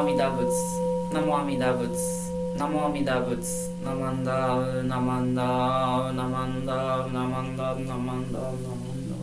Amida Butsu, Namo Amida Butsu, Namo Amida Butsu, Namanda, Namanda, Namanda, Namanda, Namanda, Namanda.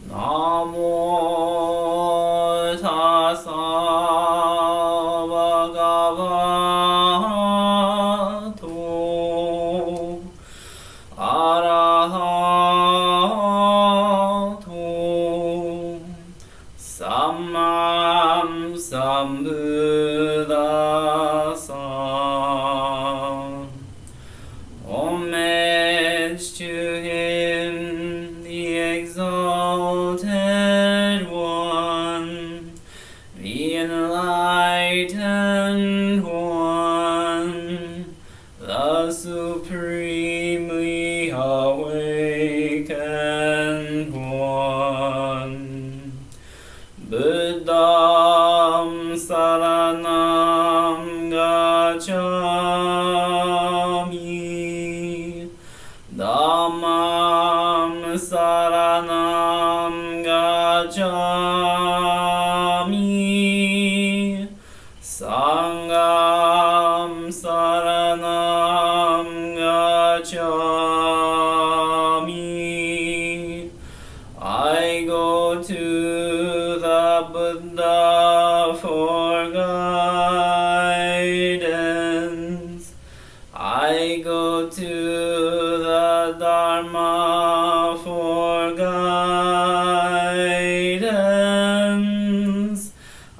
Namo Tassa Bhagavato Arahato Sammam Sambuddhassa. Homage to him, the exalted one, the enlightened one, the supremely awakened one. Buddham saranam gacchami, Dhammam saranam gacchami, Sangham saranam gacchami. I go to the Buddha for guidance. I go to the Dharma for guidance.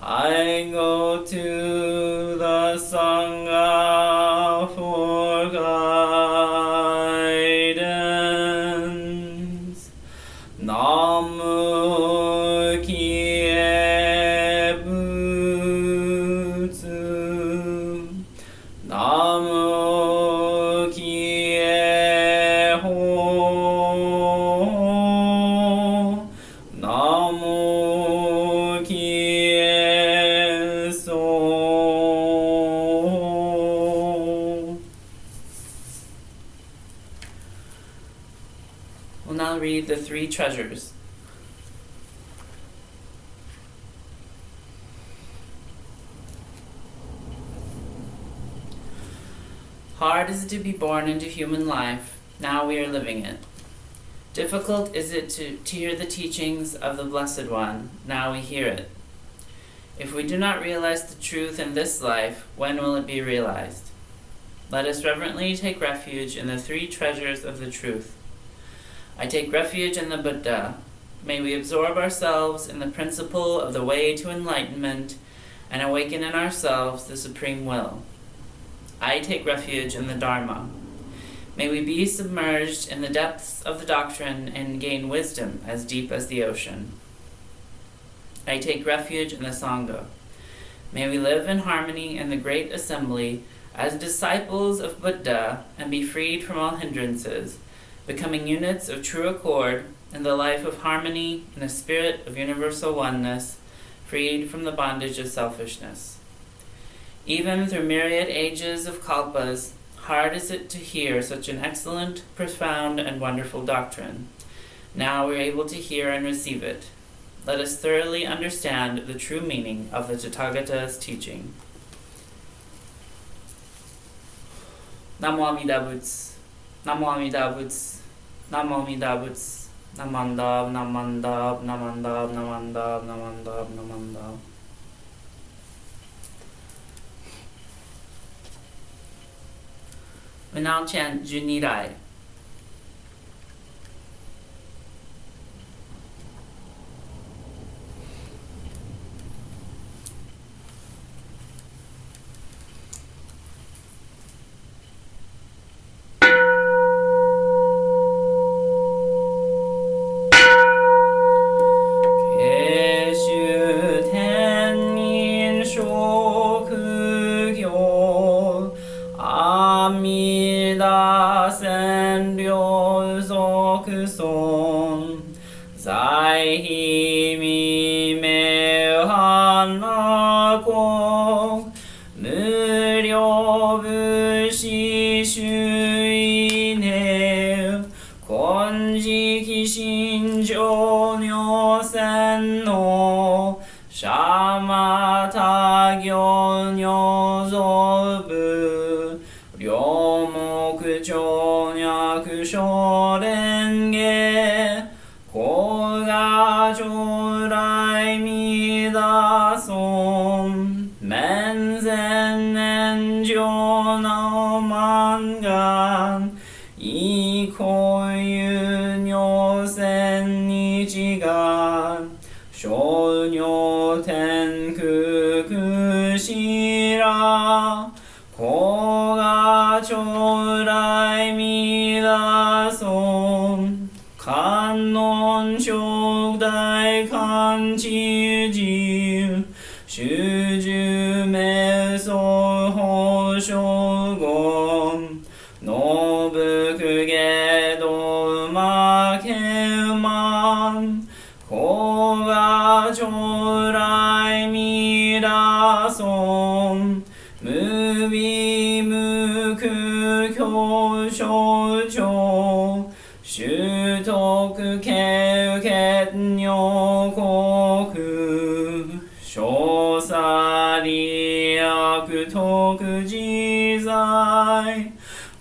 I go to the Sangha for guidance. Namu Kie Butsu. Namu Kie Ho. Namu Kie So. We'll now read the three treasures. Hard is it to be born into human life, now we are living it. Difficult is it to hear the teachings of the Blessed One, now we hear it. If we do not realize the truth in this life, when will it be realized? Let us reverently take refuge in the three treasures of the truth. I take refuge in the Buddha. May we absorb ourselves in the principle of the way to enlightenment and awaken in ourselves the supreme will. I take refuge in the Dharma. May we be submerged in the depths of the doctrine and gain wisdom as deep as the ocean. I take refuge in the Sangha. May we live in harmony in the great assembly as disciples of Buddha and be freed from all hindrances, becoming units of true accord in the life of harmony in a spirit of universal oneness, freed from the bondage of selfishness. Even through myriad ages of kalpas, hard is it to hear such an excellent, profound, and wonderful doctrine. Now we are able to hear and receive it. Let us thoroughly understand the true meaning of the Tathagata's teaching. Namo Amida Butsu, Namo Amida Butsu, Namo Amida Butsu, Namanda, Namanda, Namanda, Namanda, Namanda, Namanda. We now chant Junirai. Zai hi mi me 時期心情女線のシャマタ行女造部両目長脈小蓮華高雅将来弥陀尊面前年上の満願以故有女千日願小女天空くしら高雅将来弥陀尊観音正大観知自主従瞑想法称言のぶくげどまけまん高雅将来弥陀尊無微無空教承長習徳経血尿国小さ利悪徳自在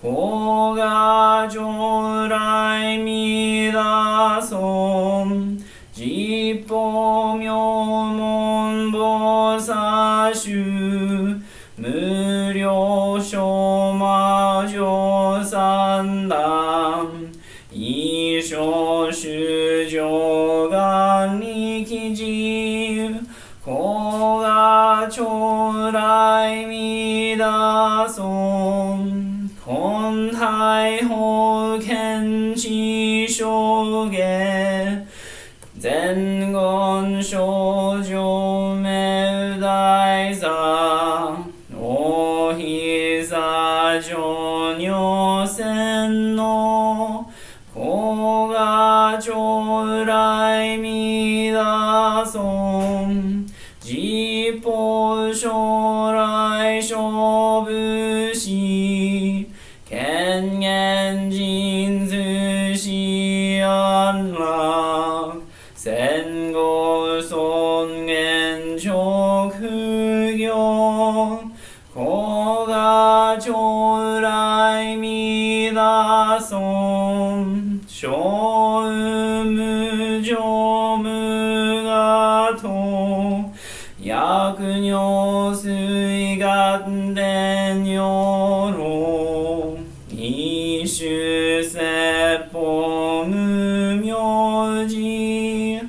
高雅将来弥陀尊実法妙門菩薩衆無量小魔女三段一生主上願力自高雅将来弥陀尊根体法見知証言前言少女名大座おひざ上女線の高雅将来弥陀尊実法将来勝負し権限人図し安楽戦後尊厳職業高雅将来弥陀尊小無常無我と薬尿水眼伝尿路一種説法無名字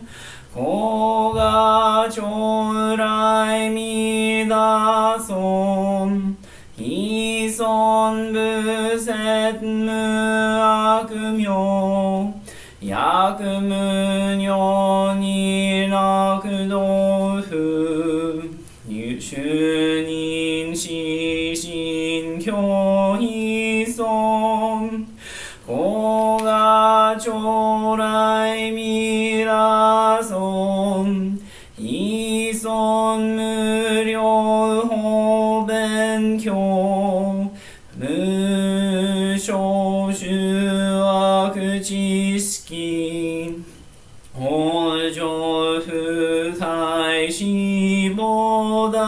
高雅将来弥陀尊非尊無説無悪名薬無尿に楽道夫主任死心教非尊高雅将来弥陀尊非尊無量法勉強無少修悪知識往生不退死菩提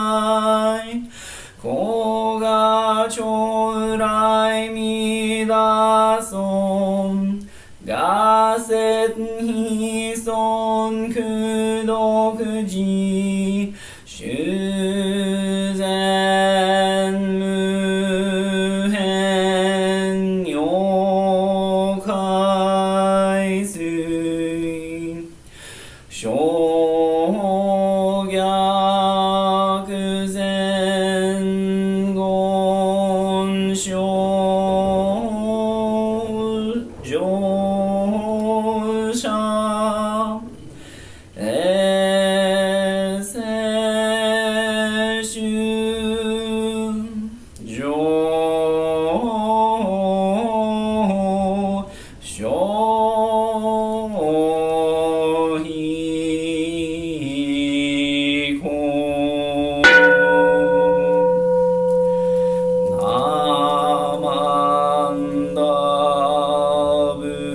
高雅将来弥陀尊雅説非尊功徳寺修善無変妙海水小逆前言小乗車衛生主上小非公ナマンダブ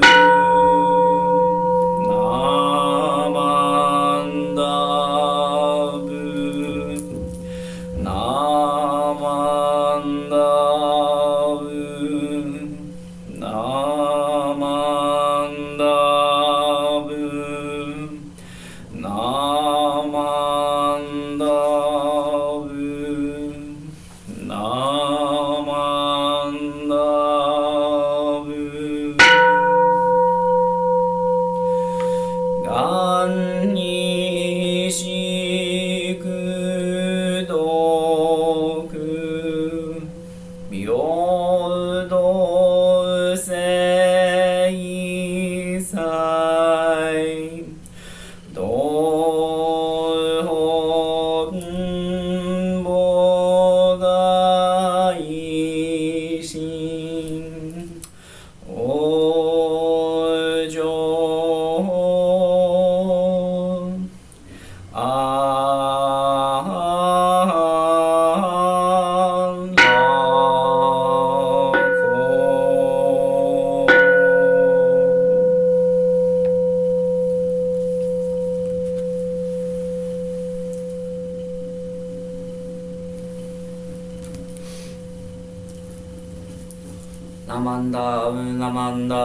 Namanda, namanda,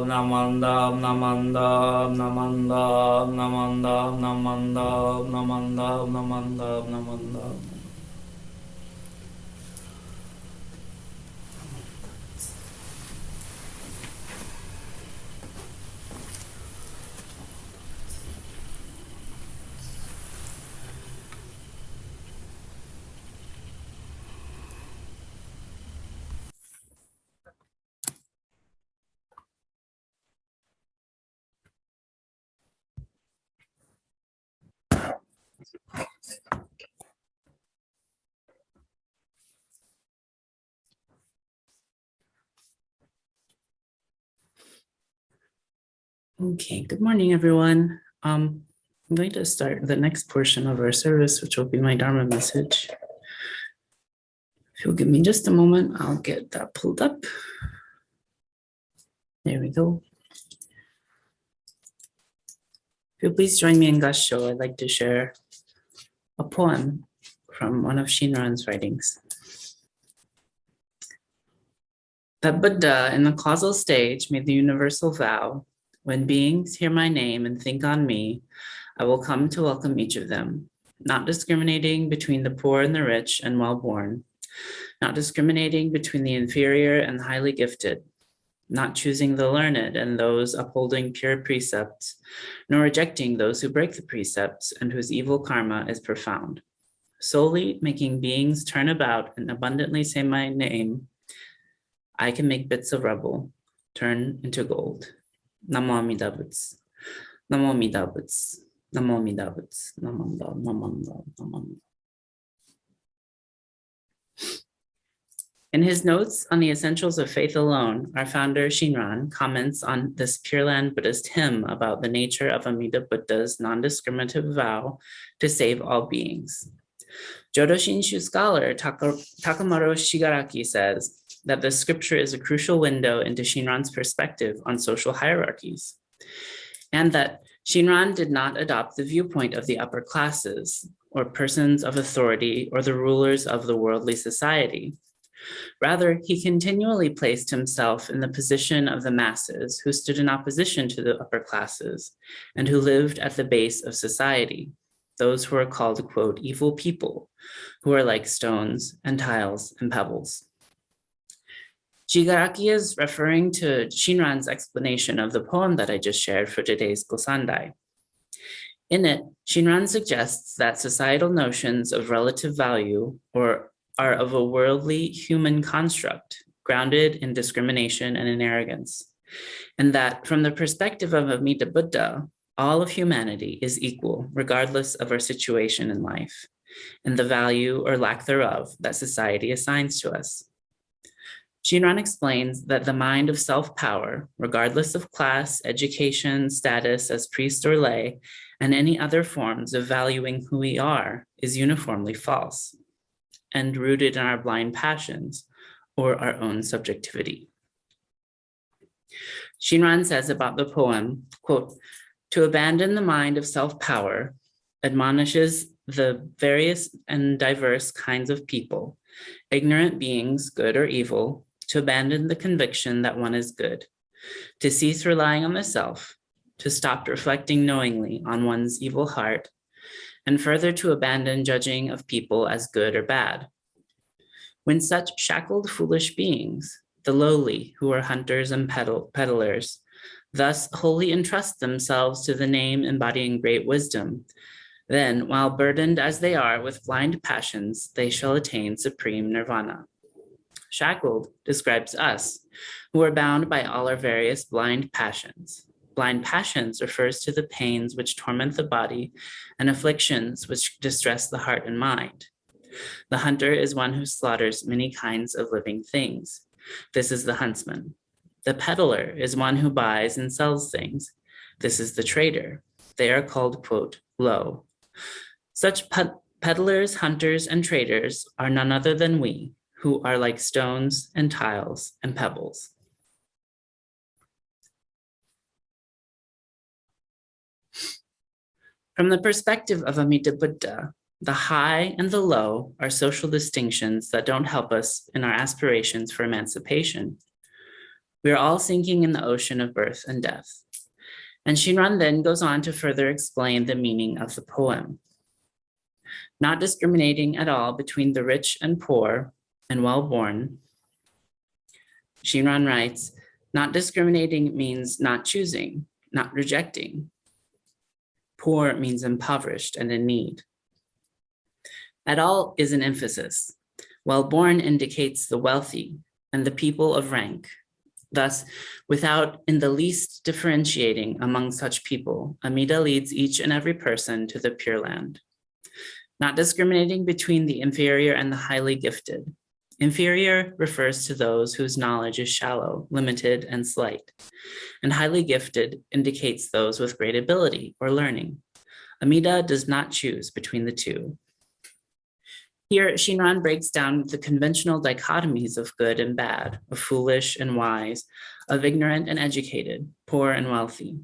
namanda, namanda, namanda, namanda, namanda, namanda, namanda, namanda. Okay, good morning, everyone. I'm going to start the next portion of our service, which will be my Dharma message. If you'll give me just a moment, I'll get that pulled up. There we go. If you'll please join me in Kansho, I'd like to share a poem from one of Shinran's writings. That Buddha in the causal stage made the universal vow, when beings hear my name and think on me, I will come to welcome each of them, not discriminating between the poor and the rich and well-born, not discriminating between the inferior and the highly gifted, not choosing the learned and those upholding pure precepts, nor rejecting those who break the precepts and whose evil karma is profound, solely making beings turn about and abundantly say my name. I can make bits of rubble turn into gold. Namo Amida Butsu. Namo Amida Butsu. Namo Amida Butsu. Namanda, namanda, namanda. In his notes on the essentials of faith alone, our founder Shinran comments on this Pure Land Buddhist hymn about the nature of Amida Buddha's non-discriminative vow to save all beings. Jodo Shinshu scholar Takamaro Shigaraki says that the scripture is a crucial window into Shinran's perspective on social hierarchies, and that Shinran did not adopt the viewpoint of the upper classes or persons of authority or the rulers of the worldly society. Rather, he continually placed himself in the position of the masses who stood in opposition to the upper classes and who lived at the base of society, those who are called, quote, evil people, who are like stones and tiles and pebbles. Shigaraki is referring to Shinran's explanation of the poem that I just shared for today's Gosandai. In it, Shinran suggests that societal notions of relative value are of a worldly human construct, grounded in discrimination and in arrogance, and that from the perspective of Amida Buddha, all of humanity is equal, regardless of our situation in life, and the value or lack thereof that society assigns to us. Shinran explains that the mind of self-power, regardless of class, education, status as priest or lay, and any other forms of valuing who we are, is uniformly false and rooted in our blind passions or our own subjectivity. Shinran says about the poem, quote, to abandon the mind of self-power admonishes the various and diverse kinds of people, ignorant beings, good or evil, to abandon the conviction that one is good, to cease relying on the self, to stop reflecting knowingly on one's evil heart, and further to abandon judging of people as good or bad. When such shackled foolish beings, the lowly who are hunters and peddlers, thus wholly entrust themselves to the name embodying great wisdom, then, while burdened as they are with blind passions, they shall attain supreme nirvana. Shackled describes us, who are bound by all our various blind passions. Blind passions refers to the pains which torment the body and afflictions which distress the heart and mind. The hunter is one who slaughters many kinds of living things. This is the huntsman. The peddler is one who buys and sells things. This is the trader. They are called, quote, low. Such peddlers, hunters, and traders are none other than we, who are like stones and tiles and pebbles. From the perspective of Amida Buddha, the high and the low are social distinctions that don't help us in our aspirations for emancipation. We are all sinking in the ocean of birth and death. And Shinran then goes on to further explain the meaning of the poem. Not discriminating at all between the rich and poor and well-born, Shinran writes, not discriminating means not choosing, not rejecting. Poor means impoverished and in need. At all is an emphasis. Well-born indicates the wealthy and the people of rank. Thus, without in the least differentiating among such people, Amida leads each and every person to the Pure Land. Not discriminating between the inferior and the highly gifted. Inferior refers to those whose knowledge is shallow, limited, and slight. And highly gifted indicates those with great ability or learning. Amida does not choose between the two. Here, Shinran breaks down the conventional dichotomies of good and bad, of foolish and wise, of ignorant and educated, poor and wealthy.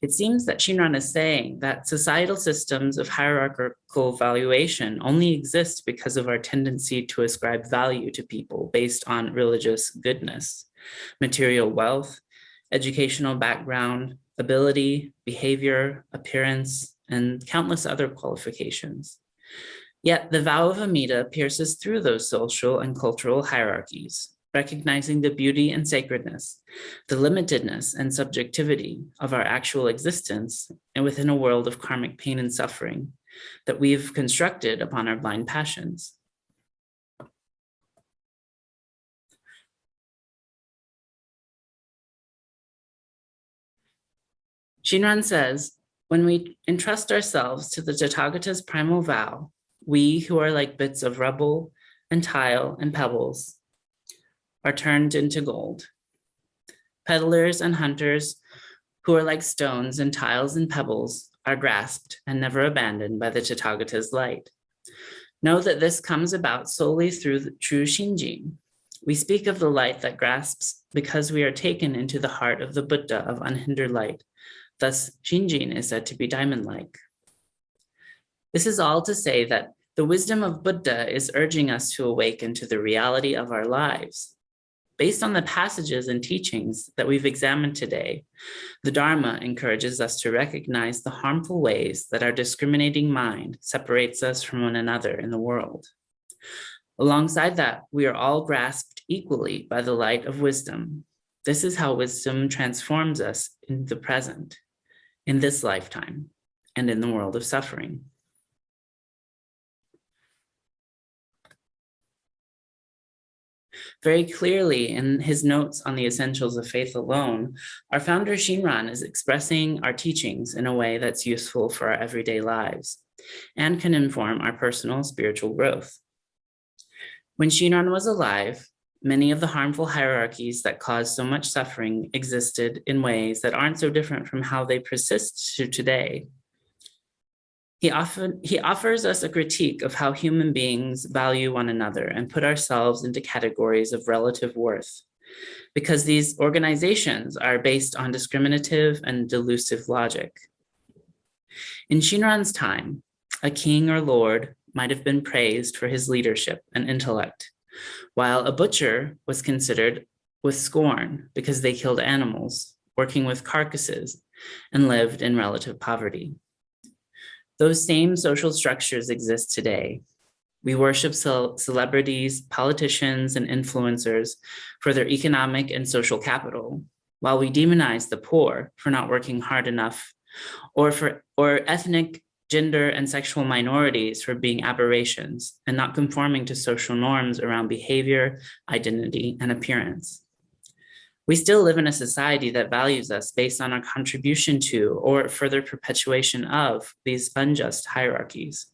It seems that Shinran is saying that societal systems of hierarchical valuation only exist because of our tendency to ascribe value to people based on religious goodness, material wealth, educational background, ability, behavior, appearance, and countless other qualifications. Yet the vow of Amida pierces through those social and cultural hierarchies, recognizing the beauty and sacredness, the limitedness and subjectivity of our actual existence and within a world of karmic pain and suffering that we've constructed upon our blind passions. Shinran says, when we entrust ourselves to the Tathagata's primal vow, we who are like bits of rubble and tile and pebbles are turned into gold. Peddlers and hunters who are like stones and tiles and pebbles are grasped and never abandoned by the Tathagata's light. Know that this comes about solely through the true Shinjin. We speak of the light that grasps because we are taken into the heart of the Buddha of unhindered light. Thus, Shinjin is said to be diamond-like. This is all to say that the wisdom of Buddha is urging us to awaken to the reality of our lives. Based on the passages and teachings that we've examined today, the Dharma encourages us to recognize the harmful ways that our discriminating mind separates us from one another in the world. Alongside that, we are all grasped equally by the light of wisdom. This is how wisdom transforms us in the present, in this lifetime, and in the world of suffering. Very clearly in his notes on the essentials of faith alone, our founder Shinran is expressing our teachings in a way that's useful for our everyday lives and can inform our personal spiritual growth. When Shinran was alive, many of the harmful hierarchies that caused so much suffering existed in ways that aren't so different from how they persist to today. He offers us a critique of how human beings value one another and put ourselves into categories of relative worth, because these organizations are based on discriminative and delusive logic. In Shinran's time, a king or lord might have been praised for his leadership and intellect, while a butcher was considered with scorn because they killed animals, working with carcasses, and lived in relative poverty. Those same social structures exist today. We worship celebrities, politicians, and influencers for their economic and social capital, while we demonize the poor for not working hard enough, or ethnic, gender, and sexual minorities for being aberrations and not conforming to social norms around behavior, identity, and appearance. We still live in a society that values us based on our contribution to or further perpetuation of these unjust hierarchies.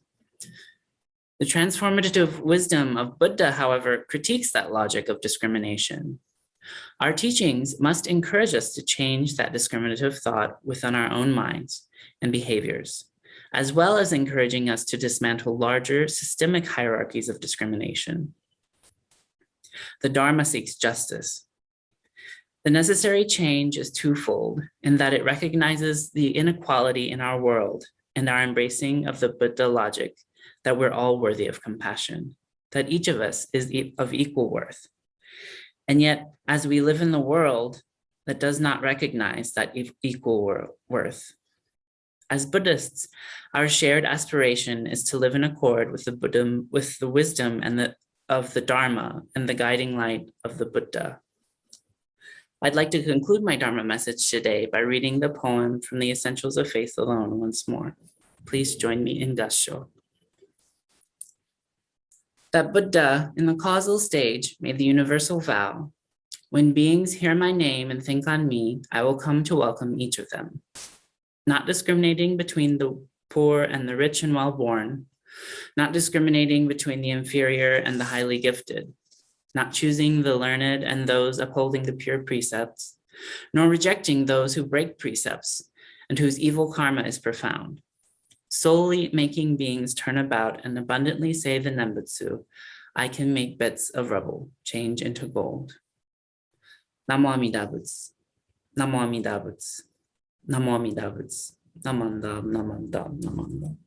The transformative wisdom of Buddha, however, critiques that logic of discrimination. Our teachings must encourage us to change that discriminative thought within our own minds and behaviors, as well as encouraging us to dismantle larger systemic hierarchies of discrimination. The Dharma seeks justice. The necessary change is twofold in that it recognizes the inequality in our world and our embracing of the Buddha logic that we're all worthy of compassion, that each of us is of equal worth. And yet, as we live in the world that does not recognize that equal worth, as Buddhists, our shared aspiration is to live in accord with the wisdom of the Dharma and the guiding light of the Buddha. I'd like to conclude my Dharma message today by reading the poem from the Essentials of Faith Alone once more. Please join me in Kansho. That Buddha, in the causal stage, made the universal vow, when beings hear my name and think on me, I will come to welcome each of them. Not discriminating between the poor and the rich and well-born, not discriminating between the inferior and the highly gifted, not choosing the learned and those upholding the pure precepts, nor rejecting those who break precepts and whose evil karma is profound, solely making beings turn about and abundantly say the Nembutsu, I can make bits of rubble change into gold. Namo Amida Butsu, Namo Amida Butsu, Namo Amida Butsu, Namandam, Namandam, Namandam.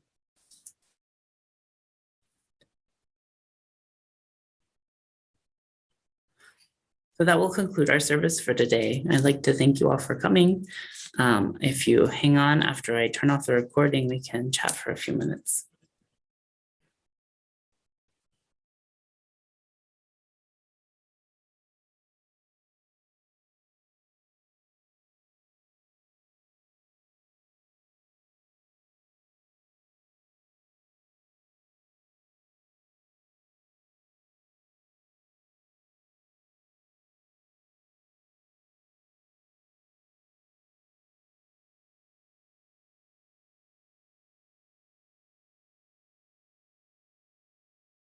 So that will conclude our service for today. I'd like to thank you all for coming. If you hang on after I turn off the recording, we can chat for a few minutes.